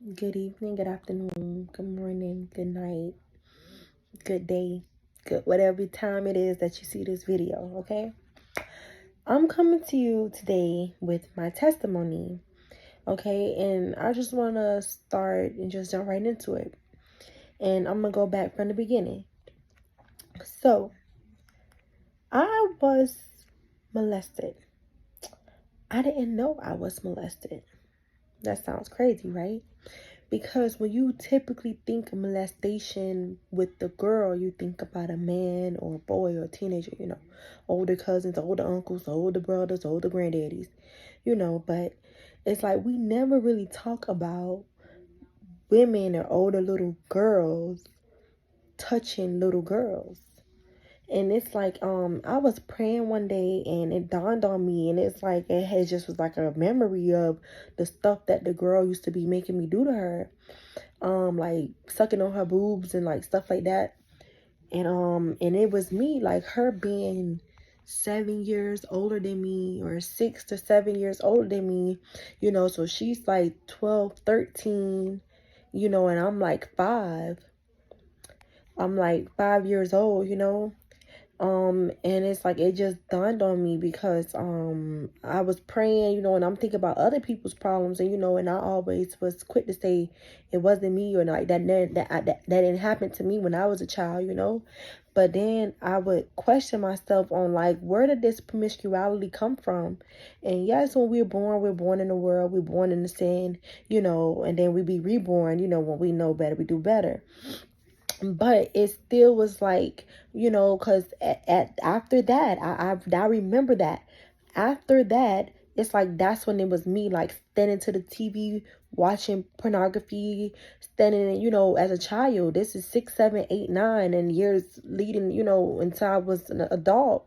Good evening, good afternoon, good morning, good night, good day, good whatever time it is that you see this video, okay? I'm coming to you today with my testimony, okay? And I just want to start and just jump right into it. And I'm going to go back from the beginning. So, I was molested. I didn't know I was molested. That sounds crazy, right? Because when you typically think of molestation with the girl, you think about a man or a boy or a teenager, older cousins, older uncles, older brothers, older granddaddies, but it's like we never really talk about women or older little girls touching little girls. And it's like, I was praying one day and it dawned on me, and it's like it had just was like a memory of the stuff that the girl used to be making me do to her. Like sucking on her boobs and like stuff like that. And it was me, like her being 7 years older than me, or 6 to 7 years older than me, so she's like 12, 13, and I'm like 5 years old, and it's like it just dawned on me because I was praying, and I'm thinking about other people's problems, and I always was quick to say it wasn't me, or like that didn't happen to me when I was a child, but then I would question myself on like, where did this promiscuity come from? And yes, when we're born in the world, we're born in the sin, and then we be reborn, when we know better, we do better. But it still was like, because after that, I remember that. After that, it's like that's when it was me, like standing to the TV, watching pornography, standing, as a child. This is 6, 7, 8, 9, and years leading, until I was an adult.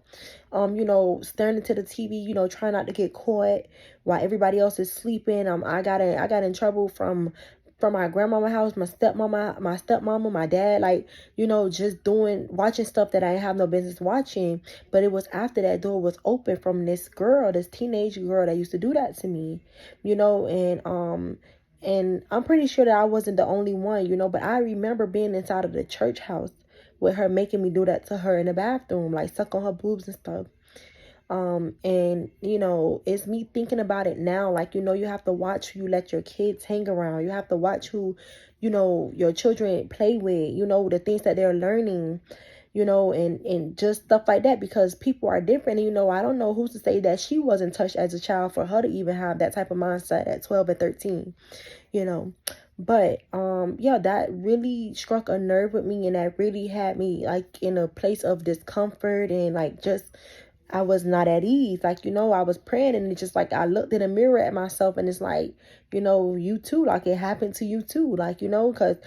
Staring into the TV, trying not to get caught while everybody else is sleeping. I got in trouble from my grandmama house, my stepmama, my dad, like, just watching stuff that I didn't have no business watching. But it was after that door was open from this teenage girl that used to do that to me, and I'm pretty sure that I wasn't the only one, but I remember being inside of the church house with her making me do that to her in the bathroom, like suck on her boobs and stuff. And it's me thinking about it now, like, you have to watch who you let your kids hang around. You have to watch who, your children play with, the things that they're learning, and just stuff like that, because people are different. And, I don't know who's to say that she wasn't touched as a child for her to even have that type of mindset at 12 and 13, but yeah, that really struck a nerve with me, and that really had me like in a place of discomfort, and like just I was not at ease. Like, I was praying, and it's just like I looked in the mirror at myself, and it's like, you too, like it happened to you too, like, because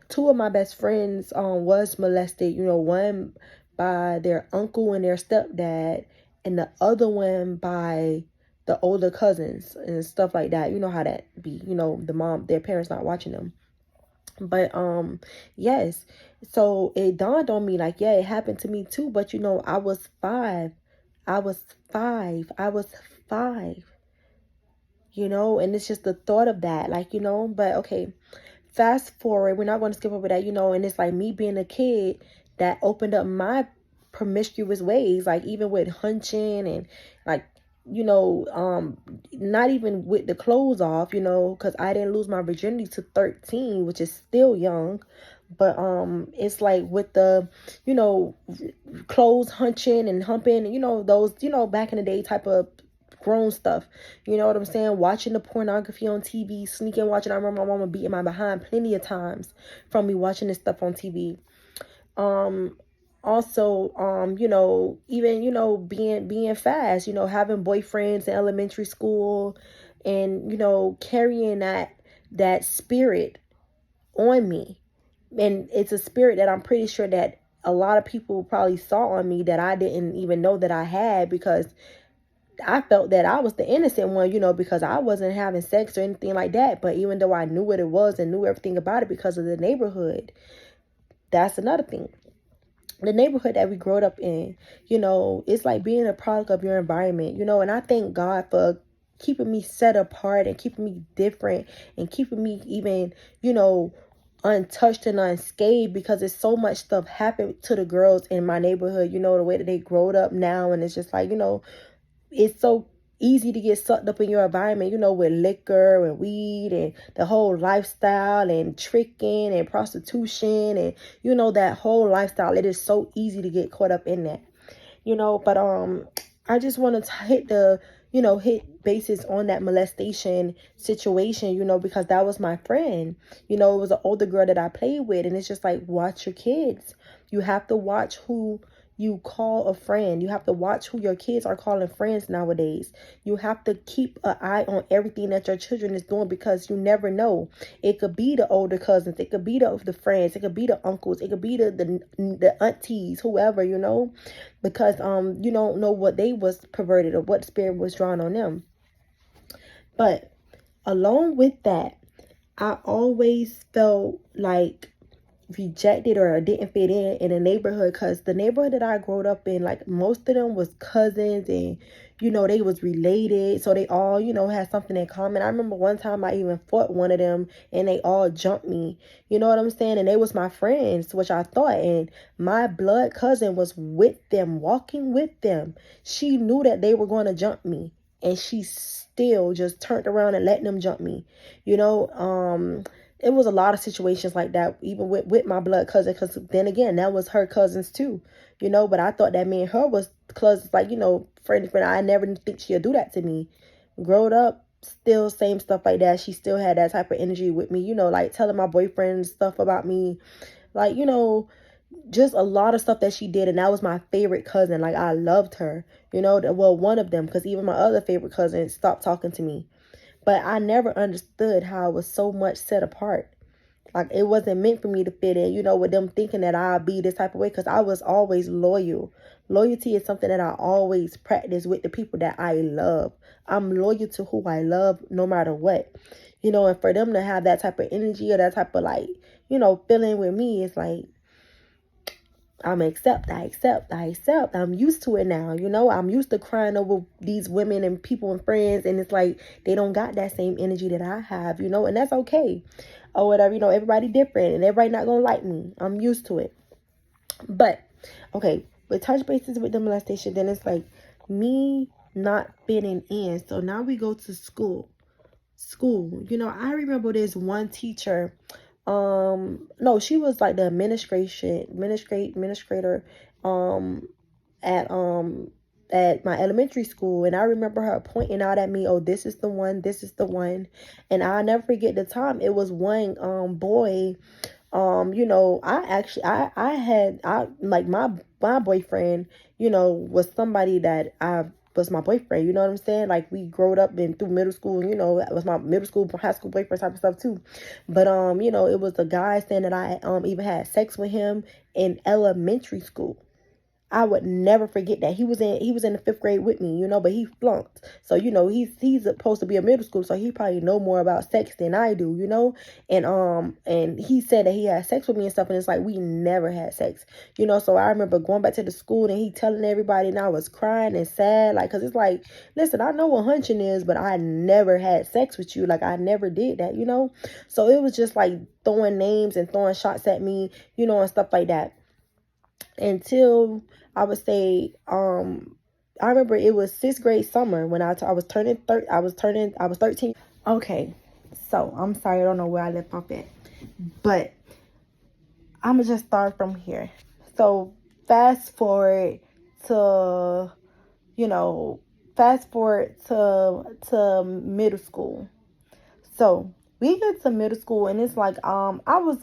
two of my best friends was molested, one by their uncle and their stepdad, and the other one by the older cousins and stuff like that. You know how that be, their parents not watching them. But yes, so it dawned on me, like, yeah, it happened to me too. But I was five. I was five. I was five, and it's just the thought of that, like, but okay, fast forward, we're not going to skip over that, and it's like me being a kid that opened up my promiscuous ways, like even with hunching and like, not even with the clothes off, because I didn't lose my virginity to 13, which is still young. But it's like with the, clothes hunching and humping, those, back in the day type of grown stuff. You know what I'm saying? Watching the pornography on TV, sneaking watching. I remember my mama beating my behind plenty of times from me watching this stuff on TV. Also, even, being fast, having boyfriends in elementary school, and, carrying that spirit on me. And it's a spirit that I'm pretty sure that a lot of people probably saw on me that I didn't even know that I had, because I felt that I was the innocent one, because I wasn't having sex or anything like that. But even though I knew what it was and knew everything about it because of the neighborhood, that's another thing. The neighborhood that we grew up in, it's like being a product of your environment, and I thank God keeping me set apart and keeping me different and keeping me even, you know, untouched and unscathed, because it's so much stuff happened to the girls in my neighborhood, you know, the way that they growed up now. And it's just like, you know, it's so easy to get sucked up in your environment, you know, with liquor and weed and the whole lifestyle and tricking and prostitution and, you know, that whole lifestyle. It is so easy to get caught up in that, you know. But I just wanted to hit the, you know, hit bases on that molestation situation, you know, because that was my friend. You know, it was an older girl that I played with. And it's just like, watch your kids. You have to watch who you call a friend. You have to watch who your kids are calling friends nowadays. You have to keep an eye on everything that your children is doing, because you never know. It could be the older cousins, it could be the friends, it could be the uncles, it could be the aunties, whoever, you know, because you don't know what they was perverted or what spirit was drawn on them. But along with that, I always felt like rejected or didn't fit in a neighborhood, because the neighborhood that I grew up in, like, most of them was cousins, and you know, they was related, so they all, you know, had something in common. I remember one time I even fought one of them and they all jumped me, you know what I'm saying, and they was my friends, which I thought. And my blood cousin was with them, walking with them. She knew that they were going to jump me, and she still just turned around and let them jump me, you know. It was a lot of situations like that, even with my blood cousin, because then again, that was her cousins too, you know. But I thought that me and her was cousins, like, you know, friend. I never think she'd do that to me. Growed up, still same stuff like that. She still had that type of energy with me, you know, like telling my boyfriend stuff about me, like, you know, just a lot of stuff that she did. And that was my favorite cousin. Like, I loved her, you know. Well, one of them, because even my other favorite cousin stopped talking to me. But I never understood how I was so much set apart. Like, it wasn't meant for me to fit in, you know, with them thinking that I'll be this type of way, because I was always loyal. Loyalty is something that I always practice with the people that I love. I'm loyal to who I love no matter what. You know, and for them to have that type of energy or that type of, like, you know, feeling with me, it's like, I accept. I'm used to it now. You know, I'm used to crying over these women and people and friends. And it's like, they don't got that same energy that I have, you know, and that's okay. Or whatever, you know, everybody different and everybody not going to like me. I'm used to it. But, okay, with touch bases with the molestation, then it's like me not fitting in. So now we go to school. You know, I remember this one teacher. No, she was like the administrator at at my elementary school. And I remember her pointing out at me, oh, this is the one, this is the one. And I'll never forget the time. It was one boy. You know, I had like my boyfriend, you know, was somebody that I was my boyfriend, you know what I'm saying? Like, we growed up and through middle school, you know, that was my middle school, high school boyfriend type of stuff too. But you know, it was a guy saying that I even had sex with him in elementary school. I would never forget that. He was in the 5th grade with me, you know, but he flunked. So, you know, he's supposed to be a middle school, so he probably know more about sex than I do, you know. And he said that he had sex with me and stuff, and it's like, we never had sex, you know. So I remember going back to the school and he telling everybody, and I was crying and sad, like, cause it's like, listen, I know what hunching is, but I never had sex with you, like, I never did that, you know. So it was just like throwing names and throwing shots at me, you know, and stuff like that, until I would say, I remember it was 6th grade summer when I was turning 13. Okay, so I'm sorry, I don't know where I left off at, but I'm gonna just start from here. So fast forward to, you know, to middle school. So we get to middle school, and it's like, my middle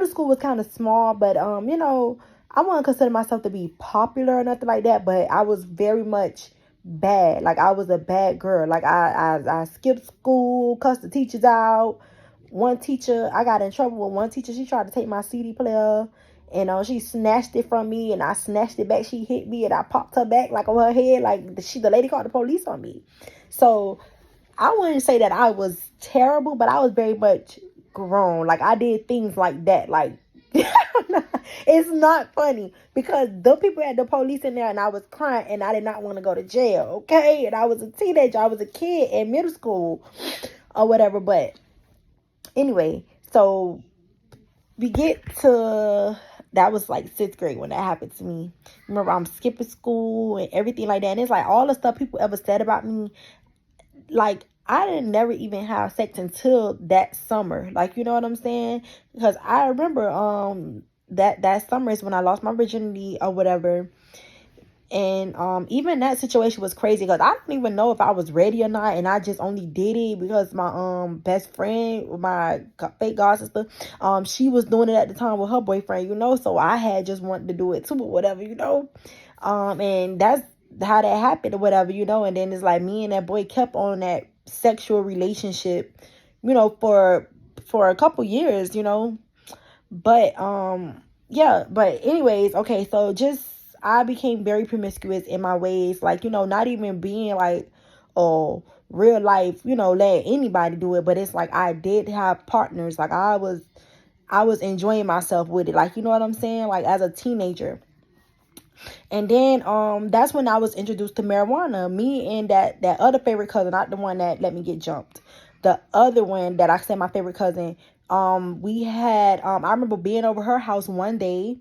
school was kind of small, but you know, I wouldn't consider myself to be popular or nothing like that, but I was very much bad. Like, I was a bad girl. Like, I skipped school, cussed the teachers out. One teacher, I got in trouble with one teacher. She tried to take my CD player, and she snatched it from me, and I snatched it back. She hit me, and I popped her back, like, on her head. Like, the lady called the police on me. So I wouldn't say that I was terrible, but I was very much grown. Like, I did things like that. Like, It's not funny because the people had the police in there and I was crying and I did not want to go to jail, okay? And I was a teenager, I was a kid in middle school or whatever. But anyway, so we get to, that was like 6th grade when that happened to me. Remember, I'm skipping school and everything like that. And it's like all the stuff people ever said about me, like I didn't never even have sex until that summer. Like, you know what I'm saying? Because I remember that summer is when I lost my virginity or whatever. And even that situation was crazy because I don't even know if I was ready or not, and I just only did it because my best friend, my fake god sister, she was doing it at the time with her boyfriend, you know, so I had just wanted to do it too or whatever, you know. And that's how that happened or whatever, you know. And then it's like me and that boy kept on that sexual relationship, you know, for a couple years, you know. But yeah, but anyways, okay, so just I became very promiscuous in my ways, like, you know, not even being like, oh, real life, you know, let anybody do it, but it's like I did have partners, like I was enjoying myself with it, like, you know what I'm saying, like as a teenager. And then that's when I was introduced to marijuana. Me and that other favorite cousin, not the one that let me get jumped. The other one that I said my favorite cousin, we had I remember being over her house one day,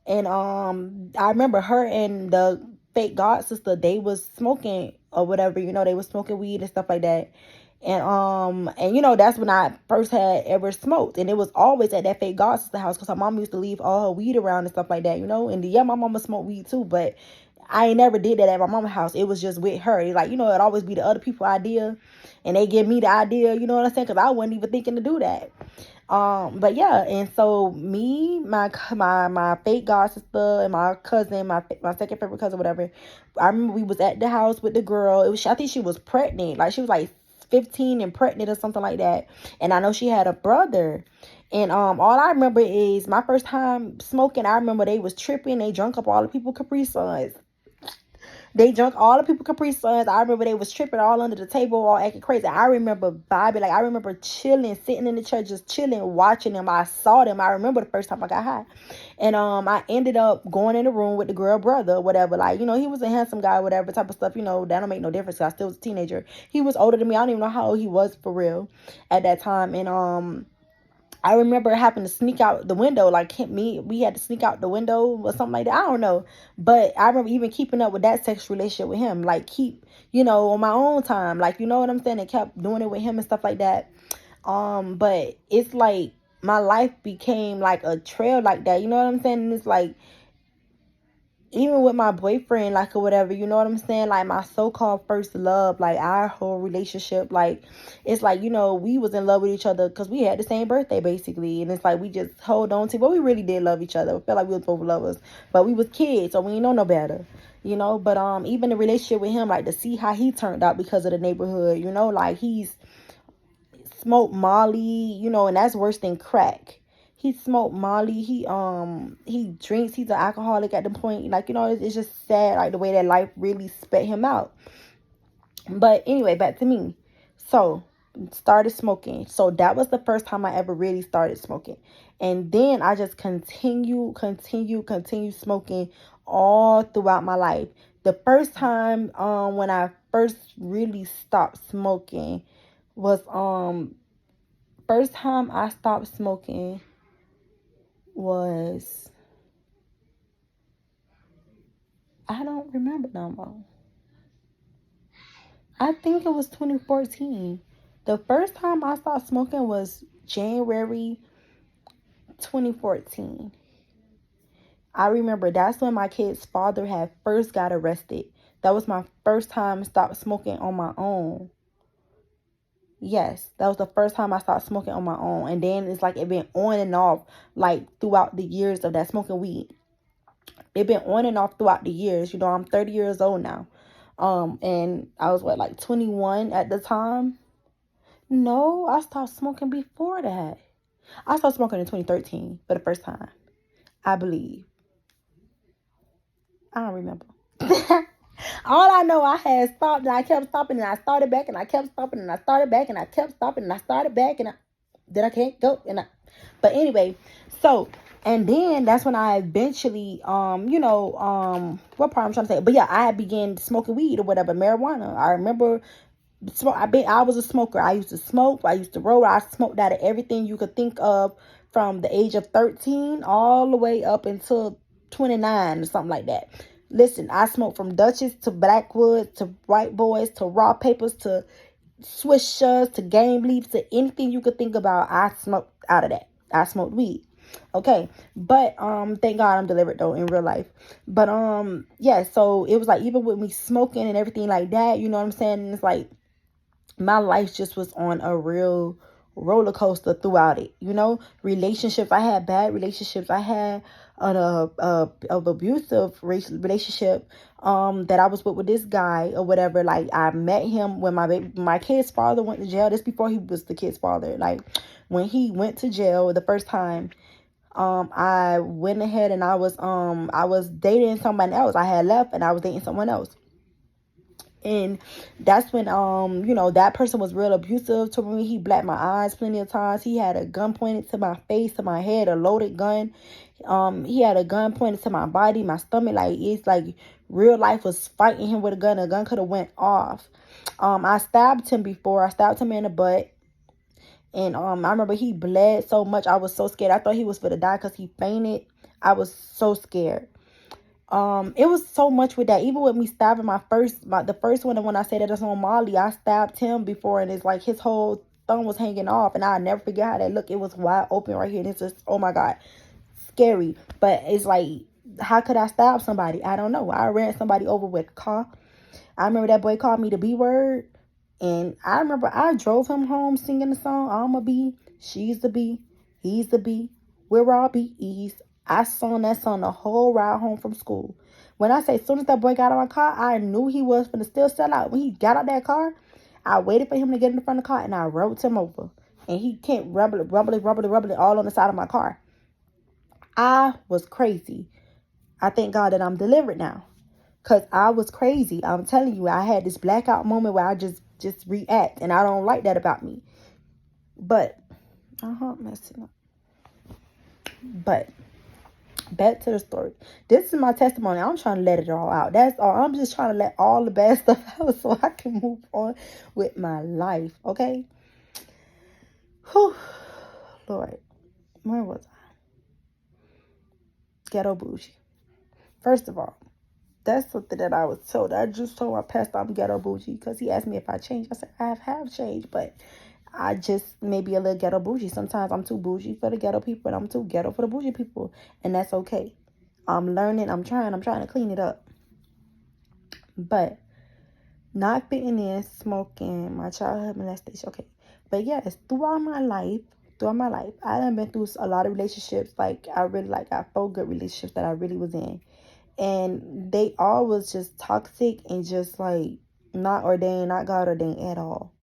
and I remember her and the fake god sister, they was smoking or whatever, you know, they was smoking weed and stuff like that. And you know, that's when I first had ever smoked, and it was always at that fake god sister house because her mom used to leave all her weed around and stuff like that, you know. And yeah, my mama smoked weed too, but I ain't never did that at my mama's house. It was just with her. Like, you know, it'd always be the other people idea, and they give me the idea, you know what I'm saying, because I wasn't even thinking to do that. But yeah, and so me, my fake god sister, and my cousin, my second favorite cousin, whatever. I remember we was at the house with the girl. It was, I think she was pregnant, like she was like 15 and pregnant or something like that. And I know she had a brother. And all I remember is my first time smoking. I remember they was tripping. They drunk up all the people Capri Suns. They drunk all the people Capri Suns. I remember they was tripping all under the table, all acting crazy. I remember Bobby, like I remember chilling, sitting in the church, just chilling, watching them. I saw them. I remember the first time I got high. And I ended up going in the room with the girl brother, whatever. Like, you know, he was a handsome guy, whatever type of stuff. You know, that don't make no difference 'cause I still was a teenager. He was older than me. I don't even know how old he was for real at that time. And I remember having to sneak out the window, like we had to sneak out the window or something like that. I don't know. But I remember even keeping up with that sexual relationship with him, like keep, you know, on my own time, like, you know what I'm saying, and kept doing it with him and stuff like that. But it's like my life became like a trail like that, you know what I'm saying? And it's like, even with my boyfriend, like, or whatever, you know what I'm saying? Like, my so-called first love, like, our whole relationship, like, it's like, you know, we was in love with each other because we had the same birthday, basically. And it's like, we just hold on to, but we really did love each other. I felt like we was both lovers. But we was kids, so we didn't know no better, you know? But even the relationship with him, like, to see how he turned out because of the neighborhood, you know? Like, he's smoked Molly, you know, and that's worse than crack. He smoked Molly. He drinks. He's an alcoholic at the point. Like, you know, it's just sad, like the way that life really spit him out. But anyway, back to me. So started smoking. So that was the first time I ever really started smoking. And then I just continue smoking all throughout my life. The first time when I first really stopped smoking was first time I stopped smoking was, I don't remember no more. I think it was 2014. The first time I stopped smoking was January 2014. I remember that's when my kid's father had first got arrested. That was my first time stopped smoking on my own. Yes, that was the first time I stopped smoking on my own. And then it's like it been on and off, like throughout the years of that smoking weed. It been on and off throughout the years. You know, I'm 30 years old now. And I was like 21 at the time. No, I stopped smoking before that. I started smoking in 2013 for the first time, I believe. I don't remember. All I know, I had stopped and I kept stopping and I started back and I kept stopping and I started back and I kept stopping and I started back and then I can't go but anyway, so And then that's when I eventually, what part I'm trying to say, but yeah, I began smoking weed or whatever, marijuana. I remember I was a smoker. I used to smoke. I used to roll. I smoked out of everything you could think of from the age of 13 all the way up until 29 or something like that. Listen, I smoked from Dutchess to Blackwood to White Boys to Raw Papers to Swishers to Game Leaves to anything you could think about. I smoked out of that. I smoked weed. Okay, but thank God I'm delivered though in real life. But yeah, so it was like even with me smoking and everything like that, you know what I'm saying? And it's like my life just was on a real roller coaster throughout it. Relationships, I had bad relationships. I had an abusive relationship that I was with this guy or whatever. Like, I met him when my kid's father went to jail. This before he was the kid's father. Like, when he went to jail the first time, I went ahead and I was dating somebody else. I had left and I was dating someone else. And that's when that person was real abusive to me. He blacked my eyes plenty of times. He had a gun pointed to my face, to my head, a loaded gun. He had a gun pointed to my body, my stomach. Like, it's like real life was fighting him with a gun. A gun could have went off. I stabbed him before. I stabbed him in the butt. And I remember he bled so much. I was so scared. I thought he was going to die because he fainted. I was so scared. It was so much with that. Even with me stabbing the first one, and when I said that it's on Molly, I stabbed him before, and it's like his whole thumb was hanging off, and I'll never forget how that looked. It was wide open right here, and it's just, oh my God, scary. But it's like, how could I stab somebody? I don't know. I ran somebody over with a car. I remember that boy called me the B word, and I remember I drove him home singing the song, I'm a B, she's the B, he's the B, we're all B's. I sung that song the whole ride home from school. When I say as soon as that boy got out of my car, I knew he was going to still sell out. When he got out that car, I waited for him to get in the front of the car, and I rode him over. And he kept rumbling all on the side of my car. I was crazy. I thank God that I'm delivered now. Because I was crazy. I'm telling you, I had this blackout moment where I just react. And I don't like that about me. But, messing up. But, back to the story. This is my testimony. I'm trying to let it all out. That's all. I'm just trying to let all the bad stuff out so I can move on with my life. Okay? Whew. Lord. Where was I? Ghetto bougie. First of all, that's something that I was told. I just told my pastor I'm ghetto bougie because he asked me if I changed. I said, I have changed, but I just maybe a little ghetto bougie. Sometimes I'm too bougie for the ghetto people, and I'm too ghetto for the bougie people, and that's okay. I'm learning. I'm trying to clean it up. But not fitting in, smoking, my childhood molestation. Okay. But yes, throughout my life, I done been through a lot of relationships. Like, I got 4 good relationships that I really was in. And they all was just toxic and just like not ordained, not God ordained at all.